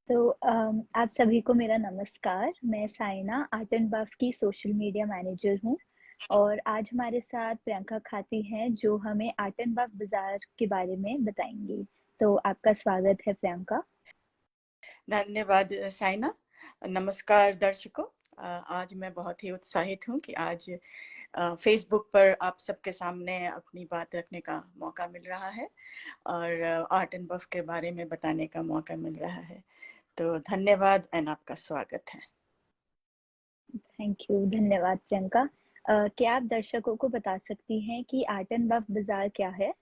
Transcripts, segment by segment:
आप सभी को मेरा नमस्कार। मैं साइना आर्ट एंड बफ की सोशल मीडिया मैनेजर हूँ और आज हमारे साथ प्रियंका खाती हैं जो हमें आर्ट एंड बफ बाज़ार के बारे में बताएँगी। तो आपका स्वागत है प्रियंका। धन्यवाद साइना। नमस्कार दर्शकों। आज मैं बहुत ही उत्साहित हूँ कि आज फेसबुक पर आप सबके सामने अपनी बात रखने का मौका मिल रहा है और आर्ट एंड बफ के बारे में बताने का मौका मिल रहा है। तो धन्यवाद एंड आपका स्वागत है। थैंक यू, धन्यवाद प्रियंका। क्या आप दर्शकों को बता सकती हैं कि आर्ट एंड बफ बाज़ार क्या है?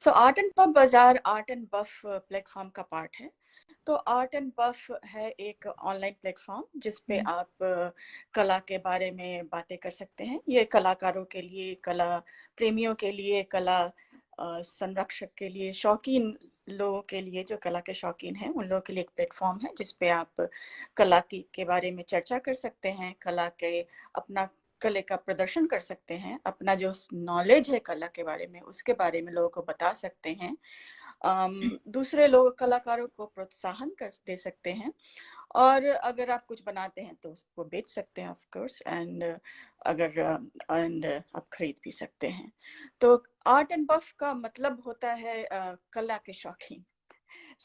सो आर्ट एंड बफ बाजार आर्ट एंड बफ प्लेटफॉर्म का पार्ट है। तो आर्ट एंड बफ है एक ऑनलाइन प्लेटफॉर्म जिस पे हुँ, आप कला के बारे में बातें कर सकते हैं। ये कलाकारों के लिए, कला प्रेमियों के लिए, कला संरक्षक के लिए, शौकीन लोगों के लिए, जो कला के शौकीन हैं उन लोगों के लिए एक प्लेटफॉर्म है जिस पे आप कला की के बारे में चर्चा कर सकते हैं, कला के अपना कला का प्रदर्शन कर सकते हैं, अपना जो नॉलेज है कला के बारे में उसके बारे में लोगों को बता सकते हैं। दूसरे लोग कलाकारों को प्रोत्साहन कर दे सकते हैं और अगर आप कुछ बनाते हैं तो उसको बेच सकते हैं ऑफ कोर्स। एंड अगर एंड आप खरीद भी सकते हैं। तो आर्ट एंड बफ का मतलब होता है कला के शौकीन।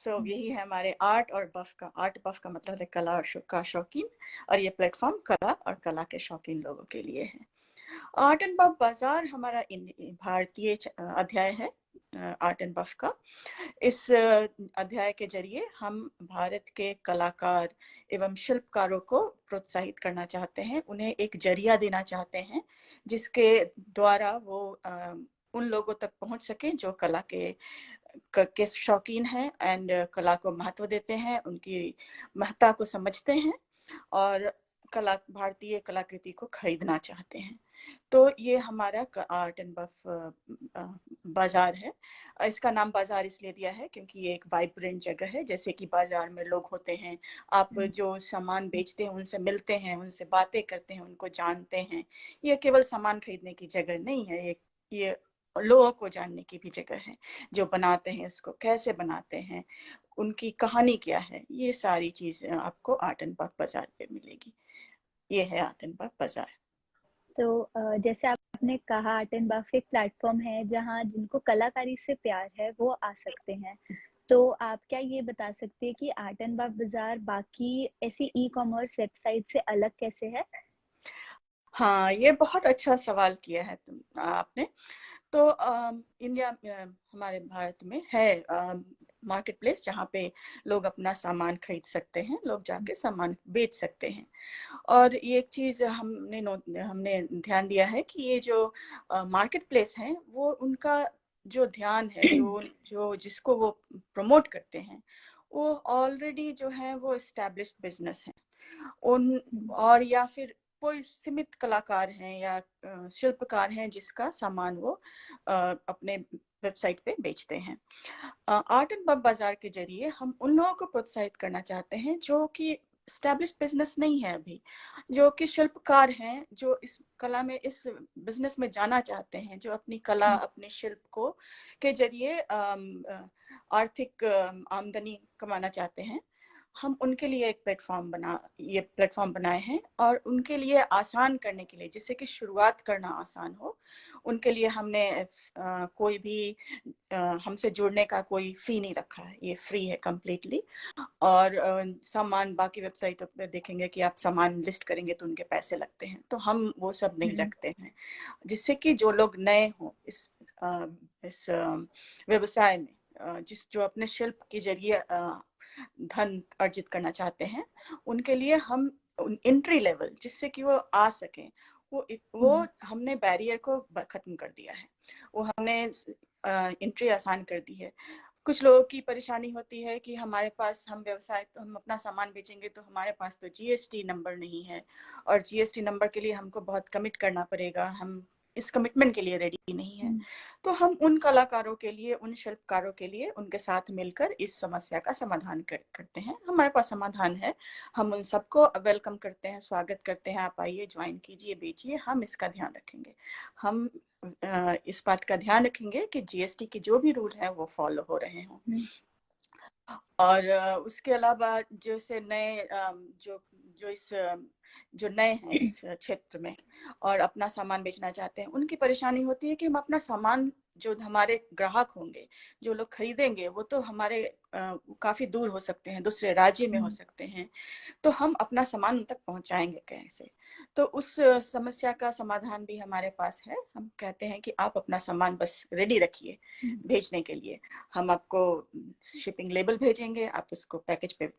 हुँ। यही है हमारे आर्ट और बफ का। आर्ट बफ का मतलब है कला और का शौकीन, और ये प्लेटफॉर्म कला और कला के शौकीन लोगों के लिए है। आर्ट एंड बफ बाजार हमारा भारतीय अध्याय है आर्ट एंड बफ का। इस अध्याय के जरिए हम भारत के कलाकार एवं शिल्पकारों को प्रोत्साहित करना चाहते हैं, उन्हें एक जरिया देना चाहते हैं जिसके द्वारा वो उन लोगों तक पहुंच सके जो कला के शौकीन हैं एंड कला को महत्व देते हैं, उनकी महत्ता को समझते हैं और कला भारतीय कलाकृति को खरीदना चाहते हैं। तो ये हमारा आर्ट एंड बफ बाजार है। इसका नाम बाजार इसलिए दिया है क्योंकि ये एक वाइब्रेंट जगह है। जैसे कि बाजार में लोग होते हैं, आप जो सामान बेचते हैं उनसे मिलते हैं, उनसे बातें करते हैं, उनको जानते हैं। ये केवल सामान खरीदने की जगह नहीं है, ये लोगों को जानने की भी जगह है। जो बनाते हैं उसको कैसे बनाते हैं, उनकी कहानी क्या है, ये सारी चीजें आपको आर्ट एंड बफ बाजार पे मिलेगी। ये है आर्ट एंड बफ बाजार। जैसे आपने कहा आर्ट एंड बफ एक प्लेटफ़ॉर्म है जहाँ जिनको कलाकारी से प्यार है वो आ सकते हैं। तो आप क्या ये बता सकती हैं कि आर्ट एंड बफ बाज़ार बाकी ऐसी ई-कॉमर्स वेबसाइट से अलग कैसे है? हाँ, ये बहुत अच्छा सवाल किया है आपने। तो इंडिया हमारे भारत में है मार्केट प्लेस जहाँ पे लोग अपना सामान खरीद सकते हैं, लोग जाके सामान बेच सकते हैं। और ये एक चीज़ हमने ध्यान दिया है कि ये जो मार्केट प्लेस हैं वो उनका जो ध्यान है, जो जो जिसको वो प्रमोट करते हैं, वो ऑलरेडी जो है वो एस्टैब्लिश्ड बिजनेस है उन, हुँ, और या फिर कोई सीमित कलाकार हैं या शिल्पकार हैं जिसका सामान वो अपने वेबसाइट पे बेचते हैं। आर्ट एंड बफ बाजार के जरिए हम उन लोगों को प्रोत्साहित करना चाहते हैं जो कि स्टैब्लिश्ड बिजनेस नहीं है अभी, जो कि शिल्पकार हैं, जो इस कला में, इस बिजनेस में जाना चाहते हैं, जो अपनी कला, हुँ, अपने शिल्प को के जरिए आर्थिक आमदनी कमाना चाहते हैं। हम उनके लिए एक ये प्लेटफॉर्म बनाए हैं और उनके लिए आसान करने के लिए, जिससे कि शुरुआत करना आसान हो, उनके लिए हमने कोई भी हमसे जुड़ने का कोई फी नहीं रखा है। ये फ्री है कंप्लीटली। और सामान बाकी वेबसाइट पे देखेंगे कि आप सामान लिस्ट करेंगे तो उनके पैसे लगते हैं, तो हम वो सब नहीं हुँ, रखते हैं। जिससे कि जो लोग नए हों इस व्यवसाय में, जो अपने शिल्प के जरिए धन अर्जित करना चाहते हैं, उनके लिए हम एंट्री लेवल, जिससे कि वो आ सकें, वो हुँ, हमने बैरियर को खत्म कर दिया है। वो हमने एंट्री आसान कर दी है। कुछ लोगों की परेशानी होती है कि हमारे पास, हम अपना सामान बेचेंगे तो हमारे पास तो जीएसटी नंबर नहीं है, और जीएसटी नंबर के लिए हमको बहुत कमिट करना पड़ेगा, हम इस कमिटमेंट के लिए रेडी नहीं है। हुँ, तो हम उन कलाकारों के लिए, उन शिल्पकारों के लिए उनके साथ मिलकर इस समस्या का समाधान करते हैं। हमारे पास समाधान है। हम उन सबको वेलकम करते हैं, स्वागत करते हैं, आप आइए, ज्वाइन कीजिए, बेचिए, हम इसका ध्यान रखेंगे। हम इस बात का ध्यान रखेंगे कि जीएसटी के जो भी रूल है वो फॉलो हो रहे हों। हुँ। और उसके अलावा जैसे नए जो जो इस जो नए हैं इस क्षेत्र में और अपना सामान बेचना चाहते हैं, उनकी परेशानी होती है कि हम अपना सामान, जो हमारे ग्राहक होंगे, जो लोग खरीदेंगे, वो तो हमारे काफी दूर हो सकते हैं, दूसरे राज्य में हो सकते हैं, तो हम अपना सामान उन तक पहुंचाएंगे कैसे? तो उस समस्या का समाधान भी हमारे पास है। हम कहते हैं कि आप अपना सामान बस रेडी रखिए भेजने के लिए। हम आपको शिपिंग लेबल भेजेंगे, आप उसको पैकेज पे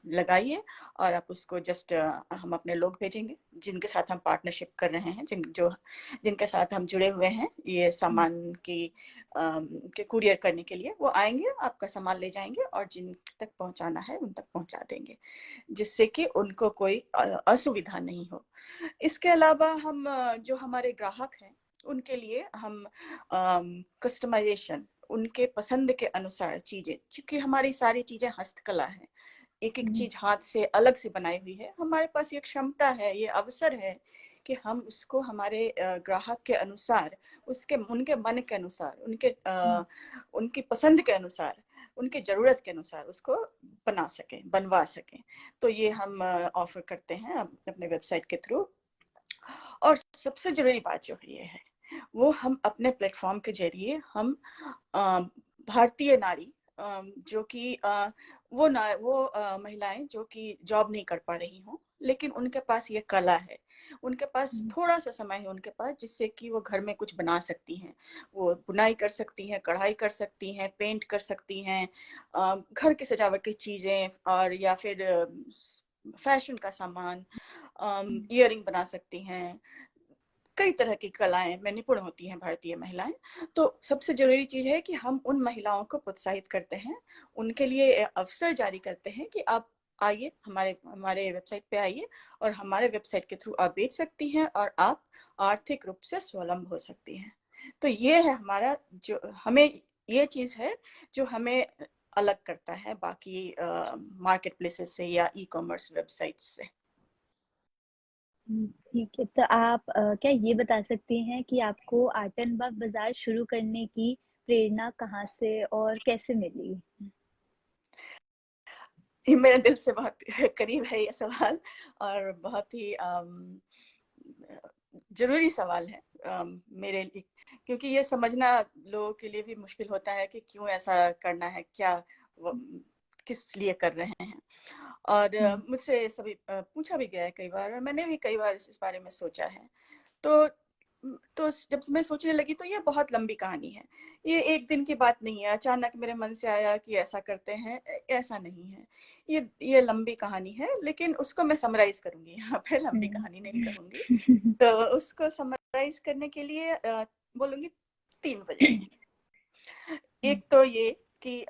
लगाइए और आप उसको जस्ट हम अपने लोग भेजेंगे जिनके साथ हम पार्टनरशिप कर रहे हैं, जिनके साथ हम जुड़े हुए हैं ये सामान की के कुरियर करने के लिए। वो आएंगे, आपका सामान ले जाएंगे और जिन तक पहुंचाना है उन तक पहुंचा देंगे, जिससे कि उनको कोई असुविधा नहीं हो। इसके अलावा हम जो हमारे ग्राहक हैं उनके लिए हम कस्टमाइजेशन, उनके पसंद के अनुसार चीजें, क्योंकि हमारी सारी चीजें हस्तकला है, एक एक चीज हाथ से अलग से बनाई हुई है। हमारे पास ये क्षमता है, ये अवसर है कि हम उसको हमारे ग्राहक के अनुसार, उसके उनके मन के अनुसार, उनकी पसंद के अनुसार, उनकी जरूरत के अनुसार उसको बना सकें, बनवा सकें। तो ये हम ऑफर करते हैं अपने वेबसाइट के थ्रू। और सबसे जरूरी बात जो ये है, वो हम अपने प्लेटफॉर्म के जरिए हम भारतीय नारी, जो कि वो महिलाएं जो कि जॉब नहीं कर पा रही हों, लेकिन उनके पास ये कला है, उनके पास थोड़ा सा समय है उनके पास, जिससे कि वो घर में कुछ बना सकती हैं। वो बुनाई कर सकती हैं, कढ़ाई कर सकती हैं, पेंट कर सकती हैं, घर की सजावट की चीजें, और या फिर फैशन का सामान, इयररिंग बना सकती हैं। कई तरह की कलाएं में निपुण होती हैं भारतीय महिलाएं। तो सबसे जरूरी चीज है कि हम उन महिलाओं को प्रोत्साहित करते हैं, उनके लिए अवसर जारी करते हैं कि आप आइए, हमारे हमारे वेबसाइट पे आइए और हमारे वेबसाइट के थ्रू आप बेच सकती हैं और आप आर्थिक रूप से स्वावलंब हो सकती हैं। तो ये है हमारा, जो हमें ये चीज है जो हमें अलग करता है बाकी मार्केट प्लेसेस से या ई कॉमर्स वेबसाइट से। ठीक है। तो आप क्या ये बता सकती हैं कि आपको आर्ट एंड बाफ बाजार शुरू करने की प्रेरणा कहाँ से और कैसे मिली? ये मेरे दिल से बहुत करीब है ये सवाल, और बहुत ही जरूरी सवाल है मेरे लिए, क्योंकि ये समझना लोगों के लिए भी मुश्किल होता है कि क्यों ऐसा करना है, क्या किस लिए कर रहे हैं। और मुझसे सभी पूछा भी गया है कई बार, और मैंने भी कई बार इस बारे में सोचा है। तो जब मैं सोचने लगी तो ये बहुत लंबी कहानी है, ये एक दिन की बात नहीं है, अचानक मेरे मन से आया कि ऐसा करते हैं, ऐसा नहीं है। ये लंबी कहानी है, लेकिन उसको मैं समराइज करूंगी, यहाँ पे लंबी कहानी नहीं कहूंगी। तो उसको समराइज करने के लिए बोलूंगी 3 वजह हैं। एक तो ये कि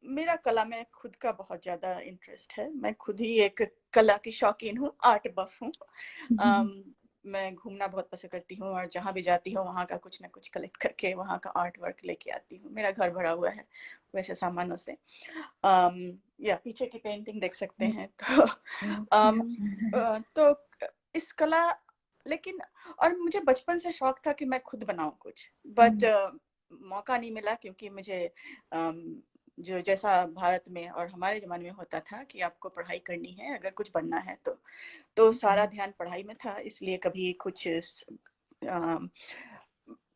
मेरा कला में खुद का बहुत ज्यादा इंटरेस्ट है, मैं खुद ही एक कला की शौकीन हूँ, आर्ट बफ हूँ। मैं घूमना बहुत पसंद करती हूँ और जहाँ भी जाती हूँ वहाँ का कुछ ना कुछ कलेक्ट करके वहाँ का आर्ट वर्क लेके आती हूँ। मेरा घर भरा हुआ है वैसे सामानों से। या पीछे की पेंटिंग देख सकते हैं। तो इस कला, लेकिन और मुझे बचपन से शौक था कि मैं खुद बनाऊं कुछ, बट मौका नहीं मिला, क्योंकि मुझे जो जैसा भारत में और हमारे ज़माने में होता था कि आपको पढ़ाई करनी है अगर कुछ बनना है तो सारा ध्यान पढ़ाई में था, इसलिए कभी कुछ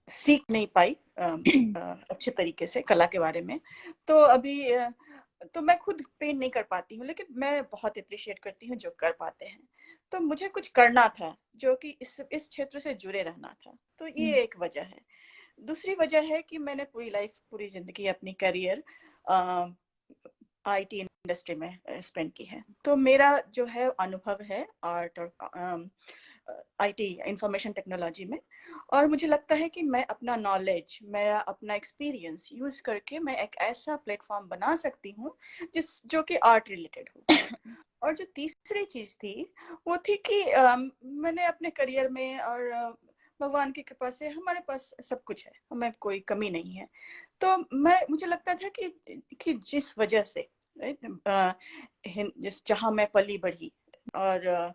सीख नहीं पाई अच्छे तरीके से कला के बारे में। तो अभी तो मैं खुद पेंट नहीं कर पाती हूँ, लेकिन मैं बहुत अप्रिशिएट करती हूँ जो कर पाते हैं। तो मुझे कुछ करना था जो कि इस क्षेत्र से जुड़े रहना था, तो ये एक वजह है। दूसरी वजह है कि मैंने पूरी जिंदगी अपनी करियर आईटी इंडस्ट्री में स्पेंड की है। तो मेरा जो है अनुभव है आर्ट और आईटी इंफॉर्मेशन टेक्नोलॉजी में, और मुझे लगता है कि मैं अपना नॉलेज, मेरा अपना एक्सपीरियंस यूज करके मैं एक ऐसा प्लेटफॉर्म बना सकती हूँ जो कि आर्ट रिलेटेड हो। और जो तीसरी चीज थी वो थी कि मैंने अपने करियर में और भगवान की कृपा से हमारे पास सब कुछ है, हमें कोई कमी नहीं है। तो मुझे लगता था कि जिस वजह से जिस जहाँ मैं पली बढ़ी और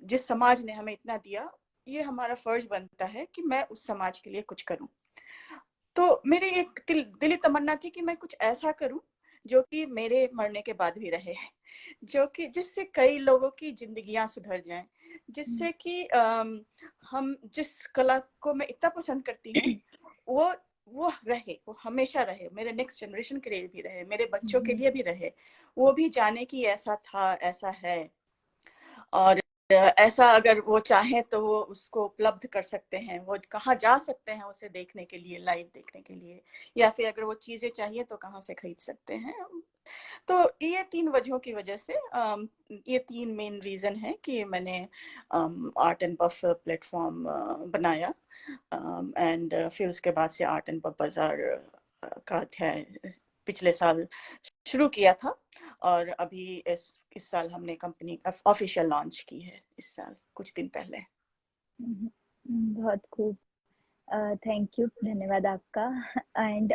जिस समाज ने हमें इतना दिया, ये हमारा फर्ज बनता है कि मैं उस समाज के लिए कुछ करूं। तो मेरी एक दिली तमन्ना थी कि मैं कुछ ऐसा करूं जो कि मेरे मरने के बाद भी रहे, जो कि जिससे कई लोगों की जिंदगियां सुधर जाएं, जिससे कि हम जिस कला को मैं इतना पसंद करती हूँ वो रहे, वो हमेशा रहे, मेरे नेक्स्ट जनरेशन के लिए भी रहे, मेरे बच्चों के लिए भी रहे, वो भी जाने कि ऐसा था, ऐसा है। और ऐसा अगर वो चाहें तो वो उसको उपलब्ध कर सकते हैं, वो कहाँ जा सकते हैं उसे देखने के लिए, लाइव देखने के लिए, या फिर अगर वो चीजें चाहिए तो कहाँ से खरीद सकते हैं। तो ये 3 वजहों की वजह से ये 3 मेन रीजन है कि मैंने आर्ट एंड बफ प्लेटफॉर्म बनाया, एंड फिर उसके बाद से आर्ट एंड बफ बाजार का अध्याय पिछले साल शुरू किया था, और अभी इस साल हमने कंपनी ऑफिशियल लॉन्च की है, इस साल कुछ दिन पहले। बहुत खूब। थैंक यू, धन्यवाद आपका। एंड